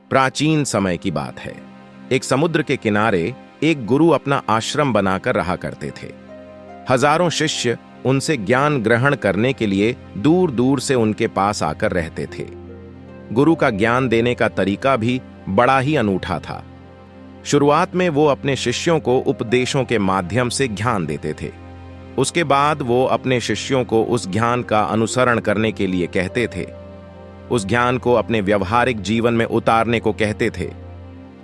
प्राचीन समय की बात है। एक समुद्र के किनारे एक गुरु अपना आश्रम बनाकर रहा करते थे। हजारों शिष्य उनसे ज्ञान ग्रहण करने के लिए दूर दूर से उनके पास आकर रहते थे। गुरु का ज्ञान देने का तरीका भी बड़ा ही अनूठा था। शुरुआत में वो अपने शिष्यों को उपदेशों के माध्यम से ज्ञान देते थे। उसके बाद वो अपने शिष्यों को उस ज्ञान का अनुसरण करने के लिए कहते थे, उस ज्ञान को अपने व्यवहारिक जीवन में उतारने को कहते थे।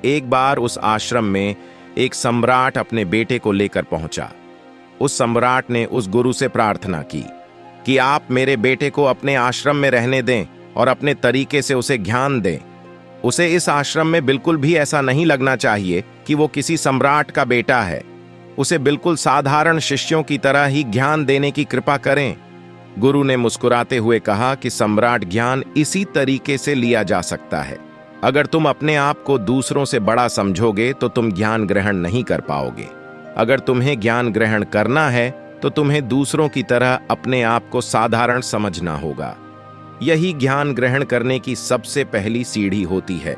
एक बार उस आश्रम में एक सम्राट अपने बेटे को लेकर पहुंचा। उस सम्राट ने उस गुरु से प्रार्थना की कि आप मेरे बेटे को अपने आश्रम में रहने दें और अपने तरीके से उसे ज्ञान दें। उसे इस आश्रम में बिल्कुल भी ऐसा नहीं लगना चाहिए कि वो किसी सम्राट का बेटा है। उसे बिल्कुल साधारण शिष्यों की तरह ही ज्ञान देने की कृपा करें। गुरु ने मुस्कुराते हुए कहा कि सम्राट ज्ञान इसी तरीके से लिया जा सकता है। अगर तुम अपने आप को दूसरों से बड़ा समझोगे तो तुम ज्ञान ग्रहण नहीं कर पाओगे। अगर तुम्हें ज्ञान ग्रहण करना है तो तुम्हें दूसरों की तरह अपने आप को साधारण समझना होगा। यही ज्ञान ग्रहण करने की सबसे पहली सीढ़ी होती है।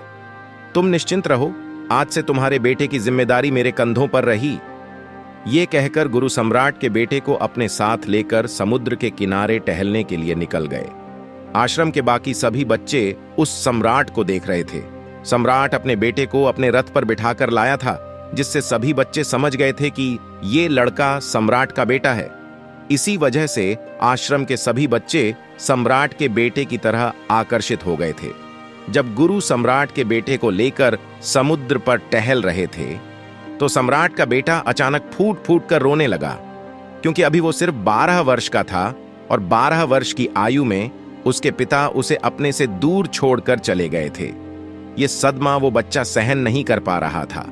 तुम निश्चिंत रहो, आज से तुम्हारे बेटे की जिम्मेदारी मेरे कंधों पर रही। ये कहकर गुरु सम्राट के बेटे को अपने साथ लेकर समुद्र के किनारे टहलने के लिए निकल गए। आश्रम के बाकी सभी बच्चे उस सम्राट को देख रहे थे। सम्राट अपने बेटे को अपने रथ पर बिठाकर लाया था, जिससे सभी बच्चे समझ गए थे कि ये लड़का सम्राट का बेटा है। इसी वजह से आश्रम के सभी बच्चे सम्राट के बेटे की तरह आकर्षित हो गए थे। जब गुरु सम्राट के बेटे को लेकर समुद्र पर टहल रहे थे तो सम्राट का बेटा अचानक फूट फूट कर रोने लगा, क्योंकि अभी वो सिर्फ 12 वर्ष का था और 12 वर्ष की आयु में उसके पिता उसे अपने से दूर छोड़कर चले गए थे। ये सदमा वो बच्चा सहन नहीं कर पा रहा था।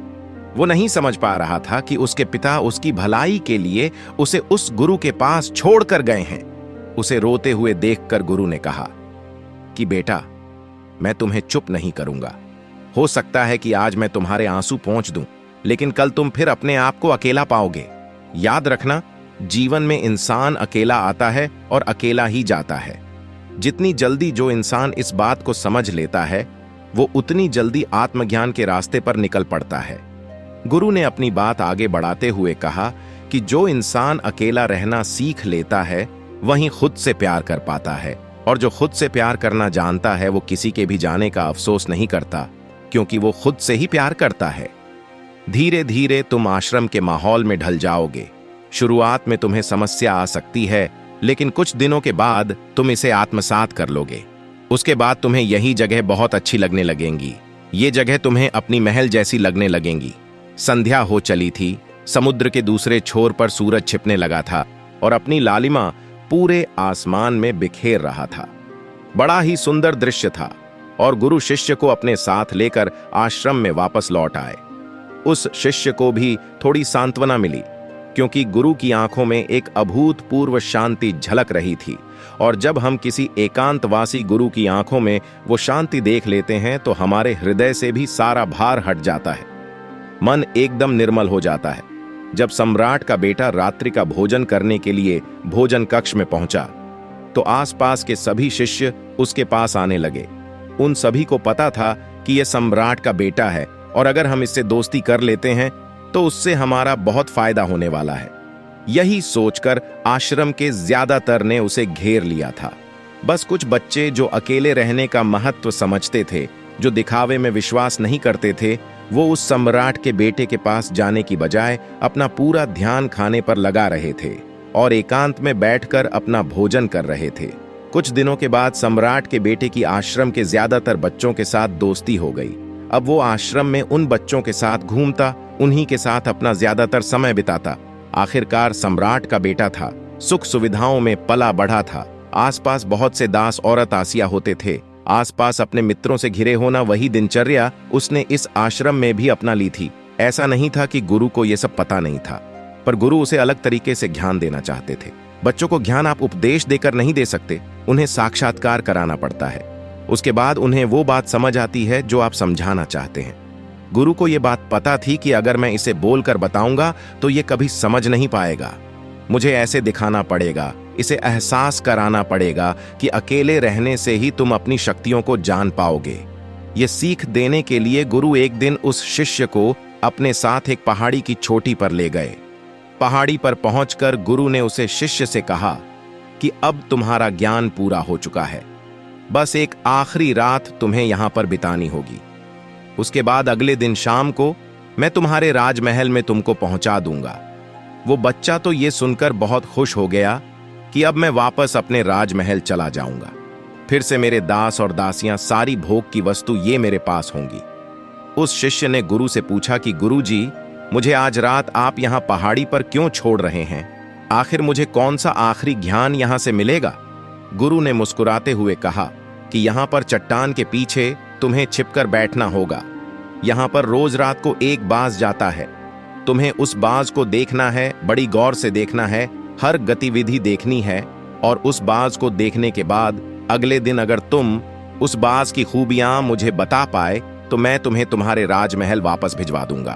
वो नहीं समझ पा रहा था कि उसके पिता उसकी भलाई के लिए उसे उस गुरु के पास छोड़कर गए हैं। उसे रोते हुए देखकर गुरु ने कहा कि बेटा, मैं तुम्हें चुप नहीं करूंगा। हो सकता है कि आज मैं तुम्हारे आंसू पोंछ दूं, लेकिन कल तुम फिर अपने आप को अकेला पाओगे। याद रखना, जीवन में इंसान अकेला आता है और अकेला ही जाता है। जितनी जल्दी जो इंसान इस बात को समझ लेता है, वो उतनी जल्दी आत्मज्ञान के रास्ते पर निकल पड़ता है। गुरु ने अपनी बात आगे बढ़ाते हुए कहा कि जो इंसान अकेला रहना सीख लेता है, वही खुद से प्यार कर पाता है, और जो खुद से प्यार करना जानता है वो किसी के भी जाने का अफसोस नहीं करता, क्योंकि वो खुद से ही प्यार करता है। धीरे धीरे तुम आश्रम के माहौल में ढल जाओगे। शुरुआत में तुम्हें समस्या आ सकती है, लेकिन कुछ दिनों के बाद तुम इसे आत्मसात कर लोगे। उसके बाद तुम्हें यही जगह बहुत अच्छी लगने लगेंगी। ये जगह तुम्हें अपनी महल जैसी लगने लगेंगी। संध्या हो चली थी, समुद्र के दूसरे छोर पर सूरज छिपने लगा था और अपनी लालिमा पूरे आसमान में बिखेर रहा था। बड़ा ही सुंदर दृश्य था और गुरु शिष्य को अपने साथ लेकर आश्रम में वापस लौट आए। उस शिष्य को भी थोड़ी सांत्वना मिली, क्योंकि गुरु की आंखों में एक अभूतपूर्व शांति झलक रही थी, और जब हम किसी एकांतवासी गुरु की आंखों में वो शांति देख लेते हैं तो हमारे हृदय से भी सारा भार हट जाता है। मन एकदम निर्मल हो जाता है। जब सम्राट का बेटा रात्रि का भोजन करने के लिए भोजन कक्ष में पहुंचा तो आसपास के सभी शिष्य उसके पास आने लगे। उन सभी को पता था कि यह सम्राट का बेटा है, और अगर हम इससे दोस्ती कर लेते हैं तो उससे हमारा बहुत फायदा होने वाला है। यही सोचकर आश्रम के ज्यादातर ने उसे घेर लिया था। बस कुछ बच्चे जो अकेले रहने का महत्व समझते थे, जो दिखावे में विश्वास नहीं करते थे, वो उस सम्राट के बेटे के पास जाने की बजाय अपना पूरा ध्यान खाने पर लगा रहे थे और एकांत में बैठकर अपना भोजन कर रहे थे। कुछ दिनों के बाद सम्राट के बेटे की आश्रम के ज्यादातर बच्चों के साथ दोस्ती हो गई। अब वो आश्रम में उन बच्चों के साथ घूमता, उन्हीं के साथ अपना ज्यादातर समय बिताता। आखिरकार सम्राट का बेटा था, सुख सुविधाओं में पला बढ़ा था। आसपास बहुत से दास औरत आसिया होते थे। आसपास अपने मित्रों से घिरे होना वही दिनचर्या उसने इस आश्रम में भी अपना ली थी। ऐसा नहीं था कि गुरु को यह सब पता नहीं था, पर गुरु उसे अलग तरीके से ज्ञान देना चाहते थे। बच्चों को ज्ञान आप उपदेश देकर नहीं दे सकते, उन्हें साक्षात्कार कराना पड़ता है। उसके बाद उन्हें वो बात समझ आती है जो आप समझाना चाहते हैं। गुरु को यह बात पता थी कि अगर मैं इसे बोलकर बताऊंगा तो ये कभी समझ नहीं पाएगा। मुझे ऐसे दिखाना पड़ेगा, इसे एहसास कराना पड़ेगा कि अकेले रहने से ही तुम अपनी शक्तियों को जान पाओगे। ये सीख देने के लिए गुरु एक दिन उस शिष्य को अपने साथ एक पहाड़ी की चोटी पर ले गए। पहाड़ी पर पहुंचकर गुरु ने उसे शिष्य से कहा कि अब तुम्हारा ज्ञान पूरा हो चुका है, बस एक आखिरी रात तुम्हें यहां पर बितानी होगी। उसके बाद अगले दिन शाम को मैं तुम्हारे राजमहल में तुमको पहुंचा दूंगा। वो बच्चा तो ये सुनकर बहुत खुश हो गया कि अब मैं वापस अपने राजमहल चला जाऊंगा, फिर से मेरे दास और दासियां, सारी भोग की वस्तु ये मेरे पास होंगी। उस शिष्य ने गुरु से पूछा कि गुरुजी, मुझे आज रात आप यहां पहाड़ी पर क्यों छोड़ रहे हैं? आखिर मुझे कौन सा आखिरी ज्ञान यहां से मिलेगा? गुरु ने मुस्कुराते हुए कहा कि यहां पर चट्टान के पीछे तुम्हें छिपकर बैठना होगा। यहां पर रोज रात को एक बाज जाता है, तुम्हें उस बाज को देखना है, बड़ी गौर से देखना है, हर गतिविधि देखनी है, और उस बाज को देखने के बाद अगले दिन अगर तुम उस बाज की खूबियां मुझे बता पाए तो मैं तुम्हें तुम्हारे राजमहल वापस भिजवा दूंगा।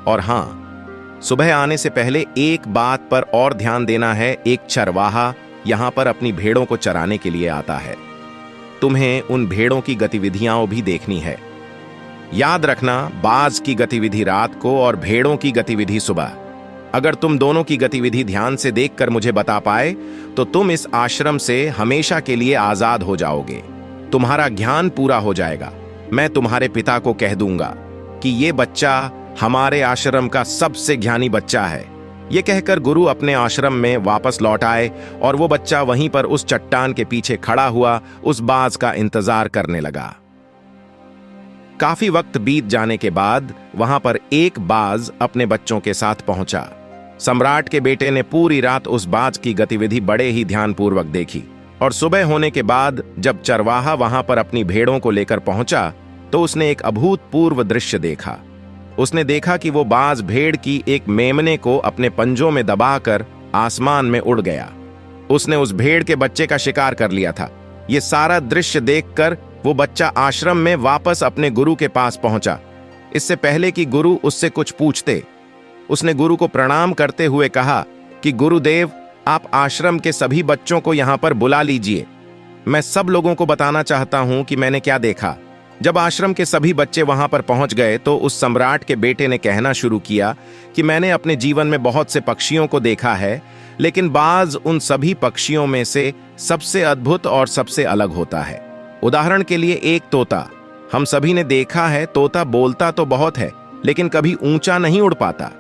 और हां, सुबह आने से पहले एक बात पर और ध्यान देना है, एक चरवाहा यहां पर अपनी भेड़ों को चराने के लिए आता है। तुम्हें उन भेड़ों की गतिविधियां भी देखनी है। याद रखना, बाज की गतिविधि रात को और भेड़ों की गतिविधि सुबह। अगर तुम दोनों की गतिविधि ध्यान से देखकर मुझे बता पाए तो तुम इस आश्रम से हमेशा के लिए आजाद हो जाओगे। तुम्हारा ज्ञान पूरा हो जाएगा। मैं तुम्हारे पिता को कह दूंगा कि ये बच्चा हमारे आश्रम का सबसे ज्ञानी बच्चा है। ये कहकर गुरु अपने आश्रम में वापस लौट आए और वो बच्चा वहीं पर उस चट्टान के पीछे खड़ा हुआ उस बाज का इंतजार करने लगा। काफी वक्त बीत जाने के बाद वहां पर एक बाज अपने बच्चों के साथ पहुंचा। सम्राट के बेटे ने पूरी रात उस बाज की गतिविधि बड़े ही ध्यानपूर्वक देखी, और सुबह होने के बाद जब चरवाहा वहां पर अपनी भेड़ों को लेकर पहुंचा तो उसने एक अभूतपूर्व दृश्य देखा। उसने देखा कि वो बाज भेड़ की एक मेमने को अपने पंजों में दबाकर आसमान में उड़ गया। उसने उस भेड़ के बच्चे का शिकार कर लिया था। ये सारा दृश्य देखकर वो बच्चा आश्रम में वापस अपने गुरु के पास पहुंचा। इससे पहले कि गुरु उससे कुछ पूछते, उसने गुरु को प्रणाम करते हुए कहा कि गुरुदेव, आप आश्रम के सभी बच्चों को यहां पर बुला लीजिए। मैं सब लोगों को बताना चाहता हूं कि मैंने क्या देखा। जब आश्रम के सभी बच्चे वहां पर पहुंच गए तो उस सम्राट के बेटे ने कहना शुरू किया कि मैंने अपने जीवन में बहुत से पक्षियों को देखा है, लेकिन बाज उन सभी पक्षियों में से सबसे अद्भुत और सबसे अलग होता है। उदाहरण के लिए एक तोता। हम सभी ने देखा है, तोता बोलता तो बहुत है लेकिन कभी ऊंचा नहीं उड़ पाता।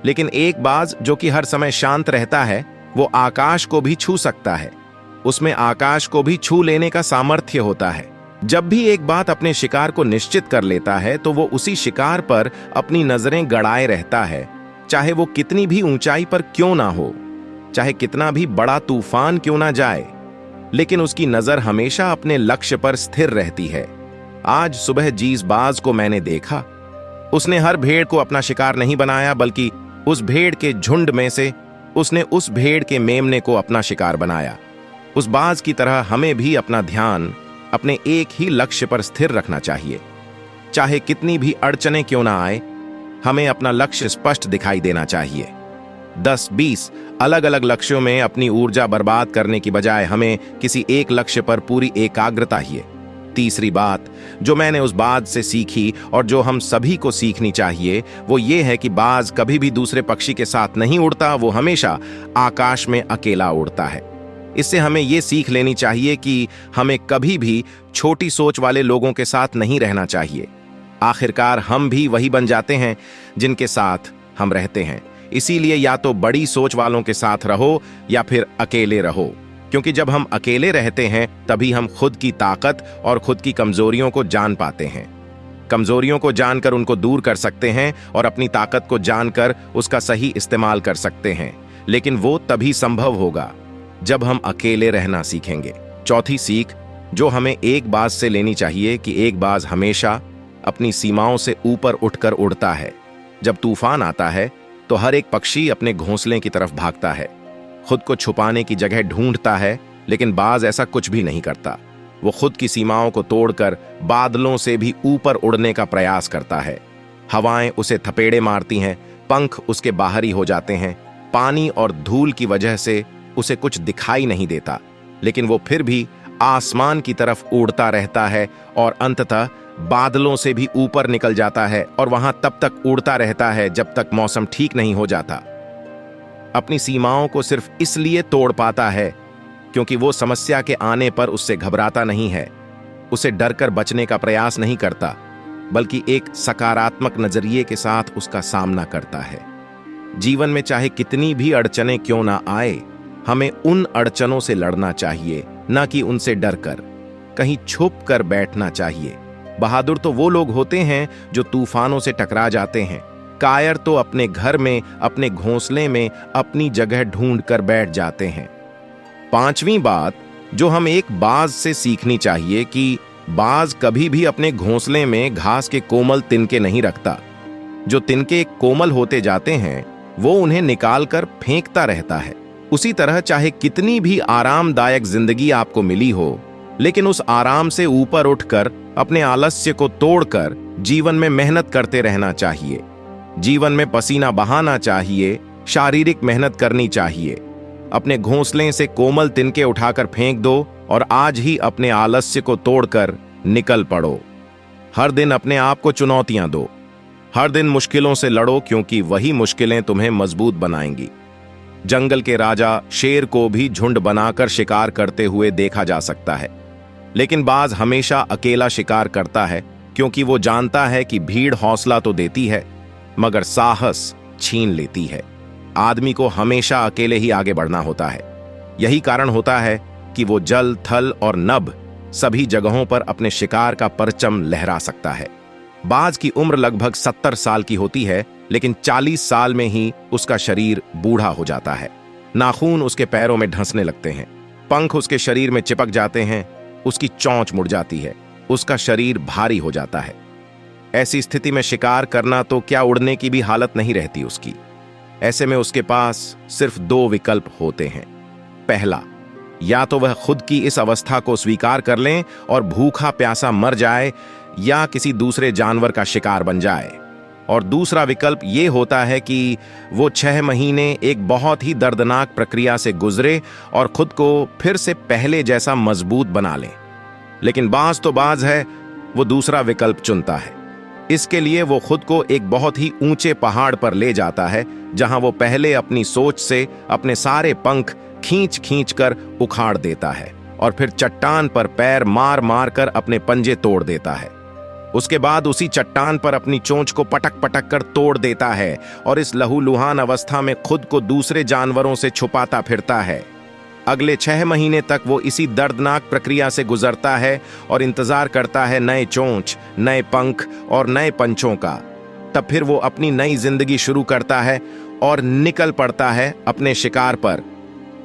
लेकिन एक बाज जो कि हर समय शांत रहता है, वो आकाश को भी छू सकता है। उसमें आकाश को भी छू लेने का सामर्थ्य होता है। जब भी एक बात अपने शिकार को निश्चित कर लेता है तो वो उसी शिकार पर अपनी नजरें गड़ाए रहता है, चाहे वो कितनी भी ऊंचाई पर क्यों ना हो, चाहे कितना भी बड़ा तूफान क्यों ना जाए, लेकिन उसकी नजर हमेशा अपने लक्ष्य पर स्थिर रहती है। आज सुबह जिस बाज को मैंने देखा, उसने हर भेड़ को अपना शिकार नहीं बनाया, बल्कि उस भेड़ के झुंड में से उसने उस भेड़ के मेमने को अपना शिकार बनाया। उस बाज की तरह हमें भी अपना ध्यान अपने एक ही लक्ष्य पर स्थिर रखना चाहिए। चाहे कितनी भी अड़चनें क्यों ना आए, हमें अपना लक्ष्य स्पष्ट दिखाई देना चाहिए। 10-20 अलग अलग लक्ष्यों में अपनी ऊर्जा बर्बाद करने की बजाय हमें किसी एक लक्ष्य पर पूरी एकाग्रता ही। तीसरी बात जो मैंने उस बाज से सीखी और जो हम सभी को सीखनी चाहिए, वो ये है कि बाज कभी भी दूसरे पक्षी के साथ नहीं उड़ता, वो हमेशा आकाश में अकेला उड़ता है। इससे हमें ये सीख लेनी चाहिए कि हमें कभी भी छोटी सोच वाले लोगों के साथ नहीं रहना चाहिए। आखिरकार हम भी वही बन जाते हैं जिनके साथ हम रहते हैं। इसीलिए या तो बड़ी सोच वालों के साथ रहो या फिर अकेले रहो, क्योंकि जब हम अकेले रहते हैं तभी हम खुद की ताकत और खुद की कमजोरियों को जान पाते हैं। कमजोरियों को जानकर उनको दूर कर सकते हैं और अपनी ताकत को जानकर उसका सही इस्तेमाल कर सकते हैं, लेकिन वो तभी संभव होगा जब हम अकेले रहना सीखेंगे। चौथी सीख जो हमें एक बाज से लेनी चाहिए कि एक बाज हमेशा अपनी सीमाओं से ऊपर उठकर उड़ता है। जब तूफान आता है तो हर एक पक्षी अपने घोंसले की तरफ भागता है, खुद को छुपाने की जगह ढूंढता है, लेकिन बाज ऐसा कुछ भी नहीं करता। वो खुद की सीमाओं को तोड़कर बादलों से भी ऊपर उड़ने का प्रयास करता है। हवाएं उसे थपेड़े मारती हैं, पंख उसके बाहरी हो जाते हैं, पानी और धूल की वजह से उसे कुछ दिखाई नहीं देता, लेकिन वो फिर भी आसमान की तरफ उड़ता रहता है और अंततः बादलों से भी ऊपर निकल जाता है और वहां तब तक उड़ता रहता है जब तक मौसम ठीक नहीं हो जाता। अपनी सीमाओं को सिर्फ इसलिए तोड़ पाता है क्योंकि वो समस्या के आने पर उससे घबराता नहीं है, उसे डरकर बचने का प्रयास नहीं करता, बल्कि एक सकारात्मक नजरिए के साथ उसका सामना करता है। जीवन में चाहे कितनी भी अड़चनें क्यों ना आए, हमें उन अड़चनों से लड़ना चाहिए, ना कि उनसे डरकर कहीं छुप कर बैठना चाहिए। बहादुर तो वो लोग होते हैं जो तूफानों से टकरा जाते हैं। कायर तो अपने घर में, अपने घोंसले में अपनी जगह ढूंढ कर बैठ जाते हैं। पांचवी बात जो हम एक बाज से सीखनी चाहिए कि बाज कभी भी अपने घोंसले में घास के कोमल तिनके नहीं रखता। जो तिनके कोमल होते जाते हैं वो उन्हें निकालकर फेंकता रहता है। उसी तरह चाहे कितनी भी आरामदायक जिंदगी आपको मिली हो, लेकिन उस आराम से ऊपर उठकर अपने आलस्य को तोड़कर जीवन में मेहनत करते रहना चाहिए। जीवन में पसीना बहाना चाहिए, शारीरिक मेहनत करनी चाहिए। अपने घोंसले से कोमल तिनके उठाकर फेंक दो और आज ही अपने आलस्य को तोड़कर निकल पड़ो। हर दिन अपने आप को चुनौतियां दो, हर दिन मुश्किलों से लड़ो, क्योंकि वही मुश्किलें तुम्हें मजबूत बनाएंगी। जंगल के राजा शेर को भी झुंड बनाकर शिकार करते हुए देखा जा सकता है, लेकिन बाज हमेशा अकेला शिकार करता है, क्योंकि वो जानता है कि भीड़ हौसला तो देती है मगर साहस छीन लेती है। आदमी को हमेशा अकेले ही आगे बढ़ना होता है। यही कारण होता है कि वो जल, थल और नभ सभी जगहों पर अपने शिकार का परचम लहरा सकता है। बाज की उम्र लगभग 70 साल की होती है, लेकिन 40 साल में ही उसका शरीर बूढ़ा हो जाता है। नाखून उसके पैरों में ढंसने लगते हैं, पंख उसके शरीर में चिपक जाते हैं, उसकी चोंच मुड़ जाती है, उसका शरीर भारी हो जाता है। ऐसी स्थिति में शिकार करना तो क्या, उड़ने की भी हालत नहीं रहती उसकी। ऐसे में उसके पास सिर्फ 2 विकल्प होते हैं। पहला, या तो वह खुद की इस अवस्था को स्वीकार कर लें और भूखा प्यासा मर जाए या किसी दूसरे जानवर का शिकार बन जाए, और दूसरा विकल्प यह होता है कि वो 6 महीने एक बहुत ही दर्दनाक प्रक्रिया से गुजरे और खुद को फिर से पहले जैसा मजबूत बना ले। लेकिन बाज तो बाज है, वो दूसरा विकल्प चुनता है। इसके लिए वो खुद को एक बहुत ही ऊंचे पहाड़ पर ले जाता है, जहां वो पहले अपनी सोच से अपने सारे पंख खींच खींच कर उखाड़ देता है और फिर चट्टान पर पैर मार मार कर अपने पंजे तोड़ देता है। उसके बाद उसी चट्टान पर अपनी चोंच को पटक पटक कर तोड़ देता है और इस लहूलुहान अवस्था में खुद को दूसरे जानवरों से छुपाता फिरता है। अगले 6 महीने तक वो इसी दर्दनाक प्रक्रिया से गुजरता है और इंतजार करता है नए चोंच, नए पंख और नए पंचों का। तब फिर वो अपनी नई जिंदगी शुरू करता है और निकल पड़ता है अपने शिकार पर,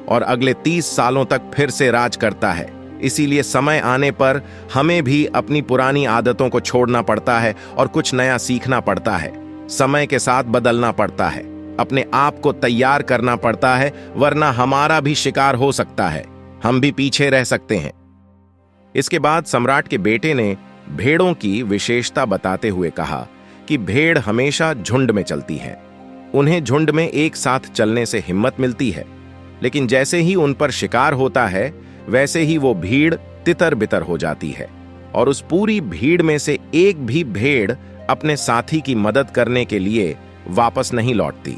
और अगले 30 सालों तक फिर से राज करता है। इसीलिए समय आने पर हमें भी अपनी पुरानी आदतों को छोड़ना पड़ता है और कुछ नया सीखना पड़ता है। समय के साथ बदलना पड़ता है, अपने आप को तैयार करना पड़ता है, वरना हमारा भी शिकार हो सकता है, हम भी पीछे रह सकते हैं। इसके बाद सम्राट के बेटे ने भेड़ों की विशेषता बताते हुए कहा कि भेड़ हमेशा झुंड में चलती है। उन्हें झुंड में एक साथ चलने से हिम्मत मिलती है, लेकिन जैसे ही उन पर शिकार होता है वैसे ही वो भीड़ तितर बितर हो जाती है और उस पूरी भीड़ में से एक भी भेड़ अपने साथी की मदद करने के लिए वापस नहीं लौटती।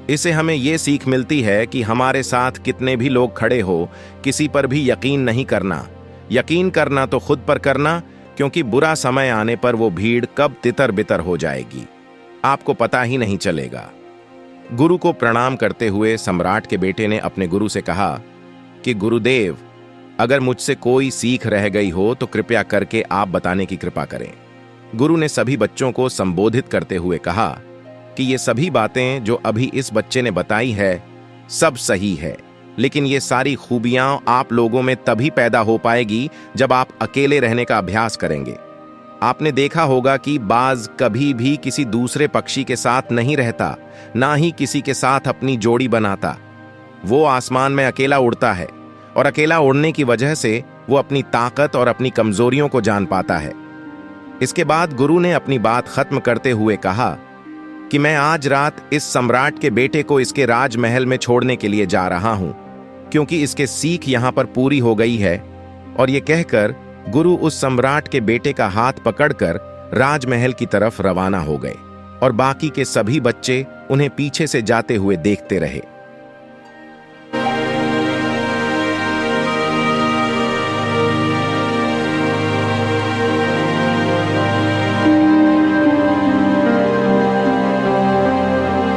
इससे हमें यह सीख मिलती है कि हमारे साथ कितने भी लोग खड़े हो, किसी पर भी यकीन नहीं करना। यकीन करना तो खुद पर करना, क्योंकि बुरा समय आने पर वो भीड़ कब तितर बितर हो जाएगी आपको पता ही नहीं चलेगा। गुरु को प्रणाम करते हुए सम्राट के बेटे ने अपने गुरु से कहा कि गुरुदेव, अगर मुझसे कोई सीख रह गई हो तो कृपया करके आप बताने की कृपा करें। गुरु ने सभी बच्चों को संबोधित करते हुए कहा कि ये सभी बातें जो अभी इस बच्चे ने बताई है सब सही है, लेकिन ये सारी खूबियां आप लोगों में तभी पैदा हो पाएगी जब आप अकेले रहने का अभ्यास करेंगे। आपने देखा होगा कि बाज कभी भी किसी दूसरे पक्षी के साथ नहीं रहता, ना ही किसी के साथ अपनी जोड़ी बनाता। वो आसमान में अकेला उड़ता है और अकेला उड़ने की वजह से वो अपनी ताकत और अपनी कमजोरियों को जान पाता है। इसके बाद गुरु ने अपनी बात खत्म करते हुए कहा कि मैं आज रात इस सम्राट के बेटे को इसके राजमहल में छोड़ने के लिए जा रहा हूं, क्योंकि इसके सीख यहां पर पूरी हो गई है। और ये कहकर गुरु उस सम्राट के बेटे का हाथ पकड़कर राजमहल की तरफ रवाना हो गए और बाकी के सभी बच्चे उन्हें पीछे से जाते हुए देखते रहे।